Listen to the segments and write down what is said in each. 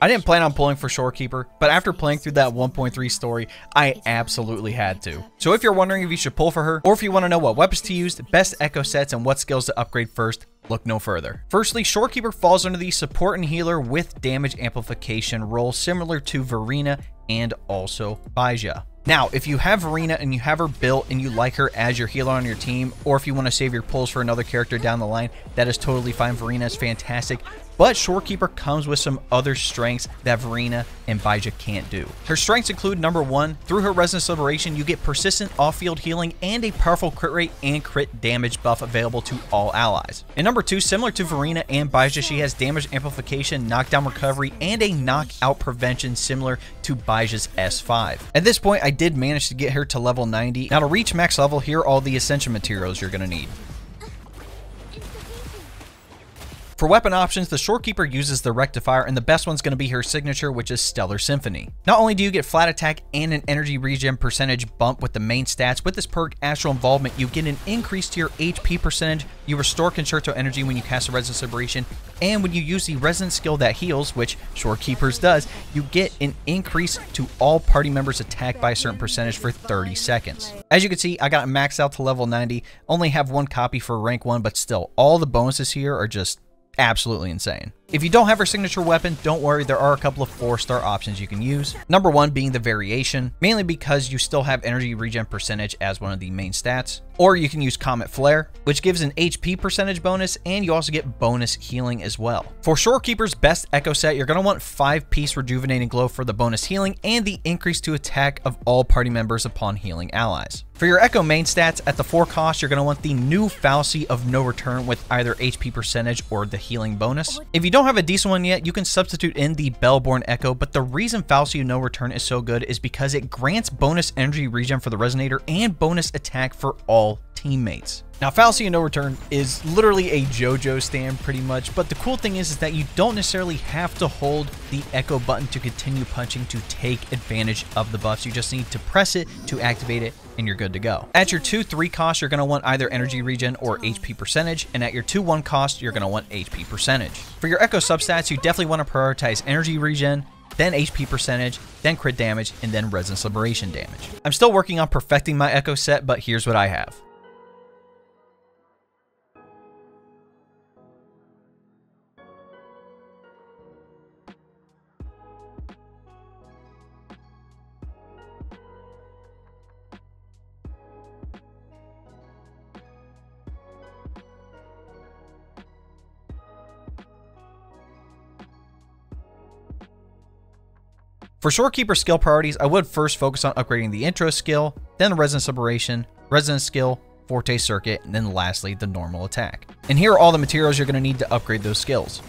I didn't plan on pulling for Shorekeeper, but after playing through that 1.3 story, I absolutely had to. So if you're wondering if you should pull for her, or if you want to know what weapons to use, the best echo sets, and what skills to upgrade first, look no further. Firstly, Shorekeeper falls under the support and healer with damage amplification role similar to Verena and also Baija. Now, if you have Verena and you have her built and you like her as your healer on your team, or if you want to save your pulls for another character down the line, that is totally fine. Verena is fantastic. But Shorekeeper comes with some other strengths that Verena and Baija can't do. Her strengths include, number 1, through her Resonance Liberation, you get persistent off-field healing and a powerful crit rate and crit damage buff available to all allies. And number 2, similar to Verena and Baija, she has damage amplification, knockdown recovery, and a knockout prevention similar to Baija's S5. At this point, I did manage to get her to level 90. Now to reach max level, here are all the Ascension materials you're going to need. For weapon options, the Shorekeeper uses the Rectifier, and the best one's going to be her signature, which is Stellar Symphony. Not only do you get flat attack and an energy regen percentage bump with the main stats, with this perk, Astral Involvement, you get an increase to your HP percentage, you restore Concerto energy when you cast a Resonance Liberation, and when you use the Resonance skill that heals, which Shorekeeper's does, you get an increase to all party members' attack by a certain percentage for 30 seconds. As you can see, I got it maxed out to level 90, only have one copy for rank 1, but still, all the bonuses here are just absolutely insane. If you don't have her signature weapon, don't worry, there are a couple of 4-star options you can use. Number 1 being the Variation, mainly because you still have energy regen percentage as one of the main stats. Or you can use Comet Flare, which gives an HP percentage bonus, and you also get bonus healing as well. For Shorekeeper's best echo set, you're going to want 5-piece Rejuvenating Glow for the bonus healing and the increase to attack of all party members upon healing allies. For your echo main stats, at the 4 cost, you're going to want the new Fallacy of No Return with either HP percentage or the healing bonus. If you don't have a decent one yet, you can substitute in the Bellborn Echo, but the reason Fallacy of No Return is so good is because it grants bonus energy regen for the Resonator and bonus attack for all teammates. Now, Fallacy of No Return is literally a JoJo stand pretty much, but the cool thing is that you don't necessarily have to hold the Echo button to continue punching to take advantage of the buffs. You just need to press it to activate it, and you're good to go. At your 2-3 cost, you're going to want either energy regen or HP percentage, and at your 2-1 cost, you're going to want HP percentage. For your Echo substats, you definitely want to prioritize energy regen, then HP percentage, then crit damage, and then Resonance Liberation damage. I'm still working on perfecting my Echo set, but here's what I have. For Shorekeeper skill priorities, I would first focus on upgrading the intro skill, then the Resonance Liberation, Resonance skill, Forte Circuit, and then lastly, the normal attack. And here are all the materials you're going to need to upgrade those skills.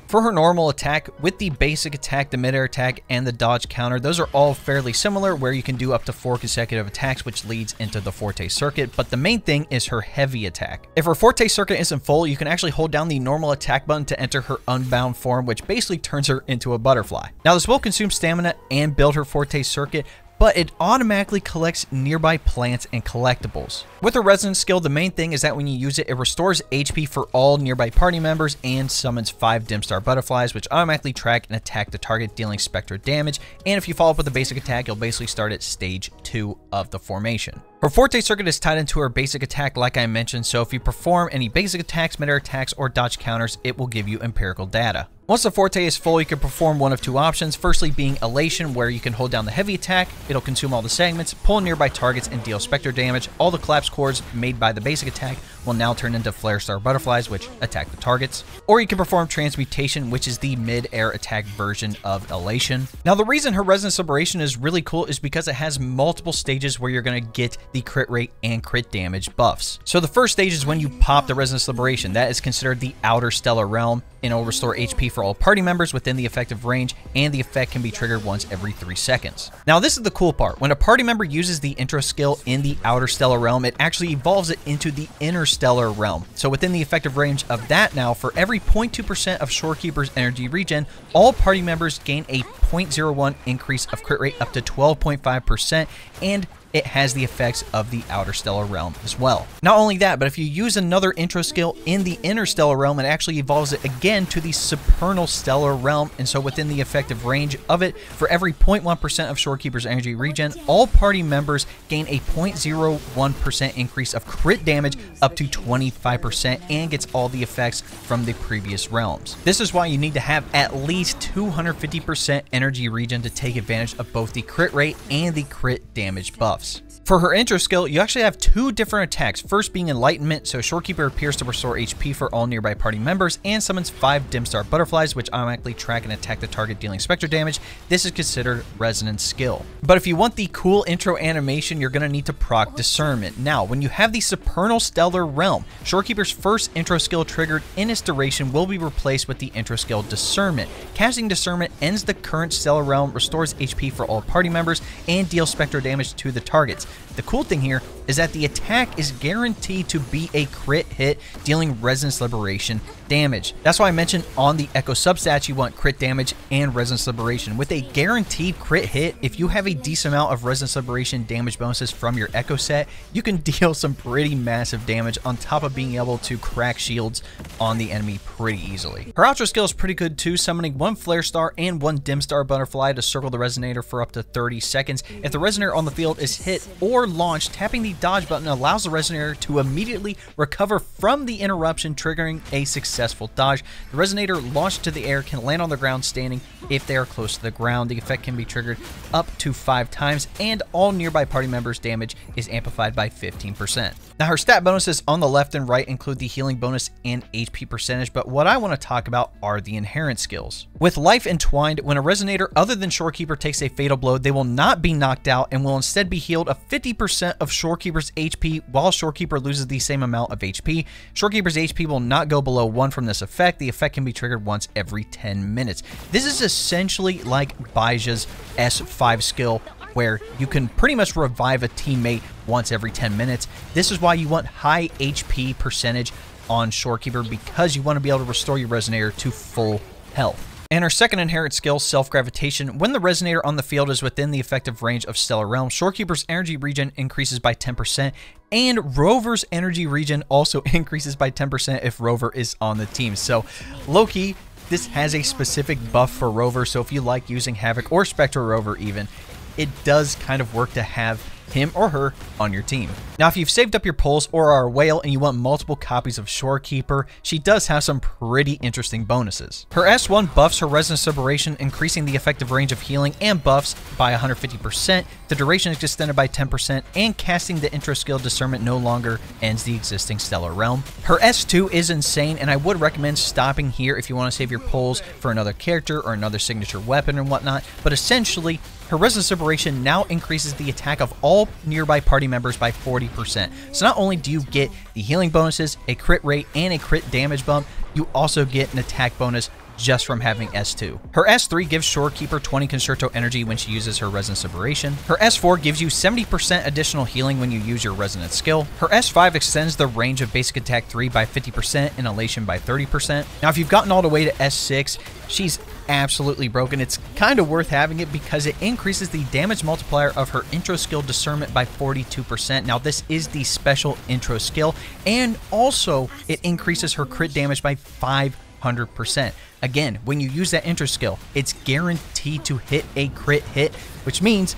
For her normal attack, with the basic attack, the mid-air attack, and the dodge counter, those are all fairly similar, where you can do up to 4 consecutive attacks, which leads into the Forte Circuit, but the main thing is her heavy attack. If her Forte Circuit isn't full, you can actually hold down the normal attack button to enter her Unbound form, which basically turns her into a butterfly. Now, this will consume stamina and build her Forte Circuit, but it automatically collects nearby plants and collectibles. With her Resonance skill, the main thing is that when you use it, it restores HP for all nearby party members and summons 5 Dim Star Butterflies, which automatically track and attack the target, dealing Spectre damage, and if you follow up with a basic attack, you'll basically start at stage 2 of the formation. Her Forte Circuit is tied into her basic attack like I mentioned, so if you perform any basic attacks, mid-air attacks, or dodge counters, it will give you empirical data. Once the Forte is full, you can perform one of 2 options, firstly being Elation, where you can hold down the heavy attack, it'll consume all the segments, pull nearby targets, and deal Spectre damage. All the collapse cores made by the basic attack will now turn into Flare Star Butterflies, which attack the targets. Or you can perform Transmutation, which is the mid-air attack version of Elation. Now, the reason her Resonance Liberation is really cool is because it has multiple stages where you're going to get the crit rate and crit damage buffs. So the first stage is when you pop the Resonance Liberation. That is considered the Outer Stellar Realm, and it'll restore HP for all party members within the effective range, and the effect can be triggered once every 3 seconds. Now, this is the cool part. When a party member uses the intro skill in the Outer Stellar Realm, it actually evolves it into the Interstellar Realm. So within the effective range of that now, for every 0.2% of Shorekeeper's energy regen, all party members gain a 0.01 increase of crit rate up to 12.5%, and it has the effects of the Outer Stellar Realm as well. Not only that, but if you use another intro skill in the Interstellar Realm, it actually evolves it again to the Supernal Stellar Realm, and so within the effective range of it, for every 0.1% of Shorekeeper's energy regen, all party members gain a 0.01% increase of crit damage up to 25% and gets all the effects from the previous realms. This is why you need to have at least 250% energy regen to take advantage of both the crit rate and the crit damage buffs. For her intro skill, you actually have two different attacks, first being Enlightenment, so Shorekeeper appears to restore HP for all nearby party members, and summons 5 Dim Star Butterflies, which automatically track and attack the target, dealing Spectre damage. This is considered Resonance skill. But if you want the cool intro animation, you're going to need to proc Discernment. Now, when you have the Supernal Stellar Realm, Shorekeeper's first intro skill triggered in its duration will be replaced with the intro skill Discernment. Casting Discernment ends the current Stellar Realm, restores HP for all party members, and deals Spectre damage to the targets. The cool thing here is that the attack is guaranteed to be a crit hit, dealing Resonance Liberation damage. That's why I mentioned on the Echo substats you want crit damage and Resonance Liberation. With a guaranteed crit hit, if you have a decent amount of Resonance Liberation damage bonuses from your Echo set, you can deal some pretty massive damage on top of being able to crack shields on the enemy pretty easily. Her outro skill is pretty good too, summoning 1 Flare Star and 1 Dim Star Butterfly to circle the Resonator for up to 30 seconds. If the Resonator on the field is hit or launched, tapping the dodge button allows the Resonator to immediately recover from the interruption, triggering a successful dodge. The Resonator launched to the air can land on the ground standing if they are close to the ground. The effect can be triggered up to 5 times, and all nearby party members' damage is amplified by 15%. Now, her stat bonuses on the left and right include the healing bonus and HP percentage, but what I want to talk about are the inherent skills. With Life Entwined, when a Resonator other than Shorekeeper takes a fatal blow, they will not be knocked out and will instead be healed of 50% of Shorekeeper's HP, while Shorekeeper loses the same amount of HP. Shorekeeper's HP will not go below 1 from this effect. The effect can be triggered once every 10 minutes. This is essentially like Baija's S5 skill, where you can pretty much revive a teammate once every 10 minutes. This is why you want high HP percentage on Shorekeeper, because you want to be able to restore your Resonator to full health. And her second inherent skill, Self-Gravitation, when the Resonator on the field is within the effective range of Stellar Realm, Shorekeeper's energy regen increases by 10%, and Rover's energy regen also increases by 10% if Rover is on the team. So, low-key, this has a specific buff for Rover, so if you like using Havoc or Spectre Rover even, it does kind of work to have him or her on your team. Now, if you've saved up your pulls or are a whale and you want multiple copies of Shorekeeper, she does have some pretty interesting bonuses. Her S1 buffs her Resonance Liberation, increasing the effective range of healing and buffs by 150%. The duration is extended by 10%, and casting the intro skill Discernment no longer ends the existing Stellar Realm. Her S2 is insane, and I would recommend stopping here if you want to save your pulls for another character or another signature weapon and whatnot, but essentially, her Resonance Liberation now increases the attack of all nearby party members by 40%. So not only do you get the healing bonuses, a crit rate, and a crit damage bump, you also get an attack bonus just from having S2. Her S3 gives Shorekeeper 20 Concerto energy when she uses her Resonance Liberation. Her S4 gives you 70% additional healing when you use your Resonance skill. Her S5 extends the range of Basic Attack 3 by 50% and Elation by 30%. Now, if you've gotten all the way to S6, she's absolutely broken. It's kind of worth having it because it increases the damage multiplier of her intro skill Discernment by 42%. Now, this is the special intro skill, and also it increases her crit damage by 500%. Again, when you use that intro skill, it's guaranteed to hit a crit hit, which means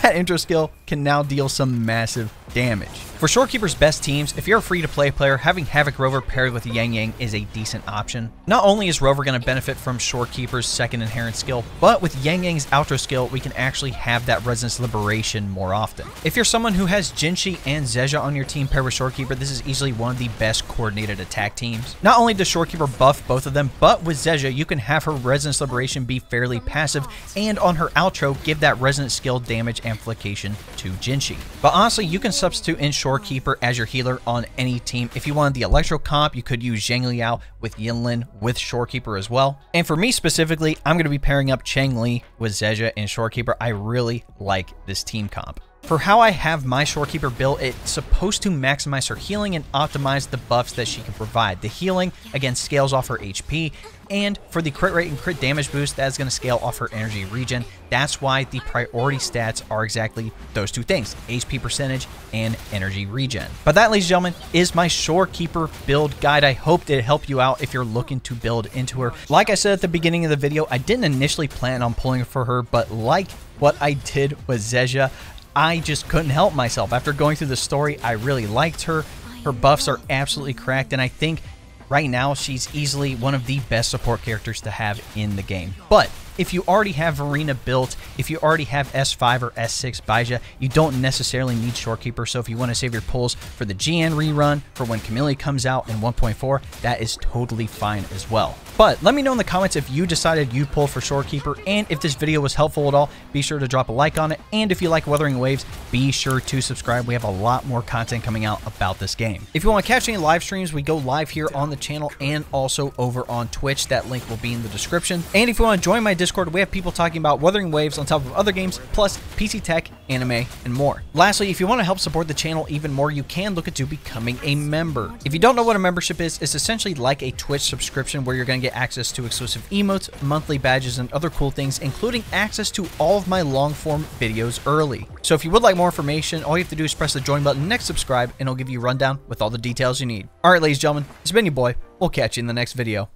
that intro skill can now deal some massive damage. For Shorekeeper's best teams, if you're a free-to-play player, having Havoc Rover paired with Yang Yang is a decent option. Not only is Rover going to benefit from Shorekeeper's second inherent skill, but with Yang Yang's outro skill, we can actually have that Resonance Liberation more often. If you're someone who has Jinshi and Zezha on your team paired with Shorekeeper, this is easily one of the best coordinated attack teams. Not only does Shorekeeper buff both of them, but with Zezha, you can have her Resonance Liberation be fairly passive, and on her outro, give that Resonance skill damage amplification to Jinshi. But honestly, you can substitute in Shorekeeper as your healer on any team. If you wanted the Electro comp, you could use Zhang Liao with Yinlin with Shorekeeper as well. And for me specifically, I'm going to be pairing up Cheng Li with Zezha and Shorekeeper. I really like this team comp. For how I have my Shorekeeper built, it's supposed to maximize her healing and optimize the buffs that she can provide. The healing, again, scales off her HP, and for the crit rate and crit damage boost, that's going to scale off her energy regen. That's why the priority stats are exactly those two things, HP percentage and energy regen. But that, ladies and gentlemen, is my Shorekeeper build guide. I hope that it helped you out if you're looking to build into her. Like I said at the beginning of the video, I didn't initially plan on pulling for her, but like what I did with Zezia, I just couldn't help myself. After going through the story, I really liked her. Her buffs are absolutely cracked, and I think right now she's easily one of the best support characters to have in the game. But if you already have Verena built, if you already have S5 or S6 Baija, you don't necessarily need Shorekeeper. So if you want to save your pulls for the GN rerun, for when Camellia comes out in 1.4, that is totally fine as well. But let me know in the comments if you decided you'd pull for Shorekeeper, and if this video was helpful at all, be sure to drop a like on it. And if you like Wuthering Waves, be sure to subscribe. We have a lot more content coming out about this game. If you want to catch any live streams, we go live here on the channel and also over on Twitch. That link will be in the description. And if you want to join my Discord, we have people talking about Wuthering Waves on top of other games, plus PC tech, anime, and more. Lastly, if you want to help support the channel even more, you can look into becoming a member. If you don't know what a membership is, it's essentially like a Twitch subscription where you're going to get access to exclusive emotes, monthly badges, and other cool things, including access to all of my long-form videos early. So if you would like more information, all you have to do is press the join button next subscribe, and it'll give you a rundown with all the details you need. All right, ladies and gentlemen, it's been your boy. We'll catch you in the next video.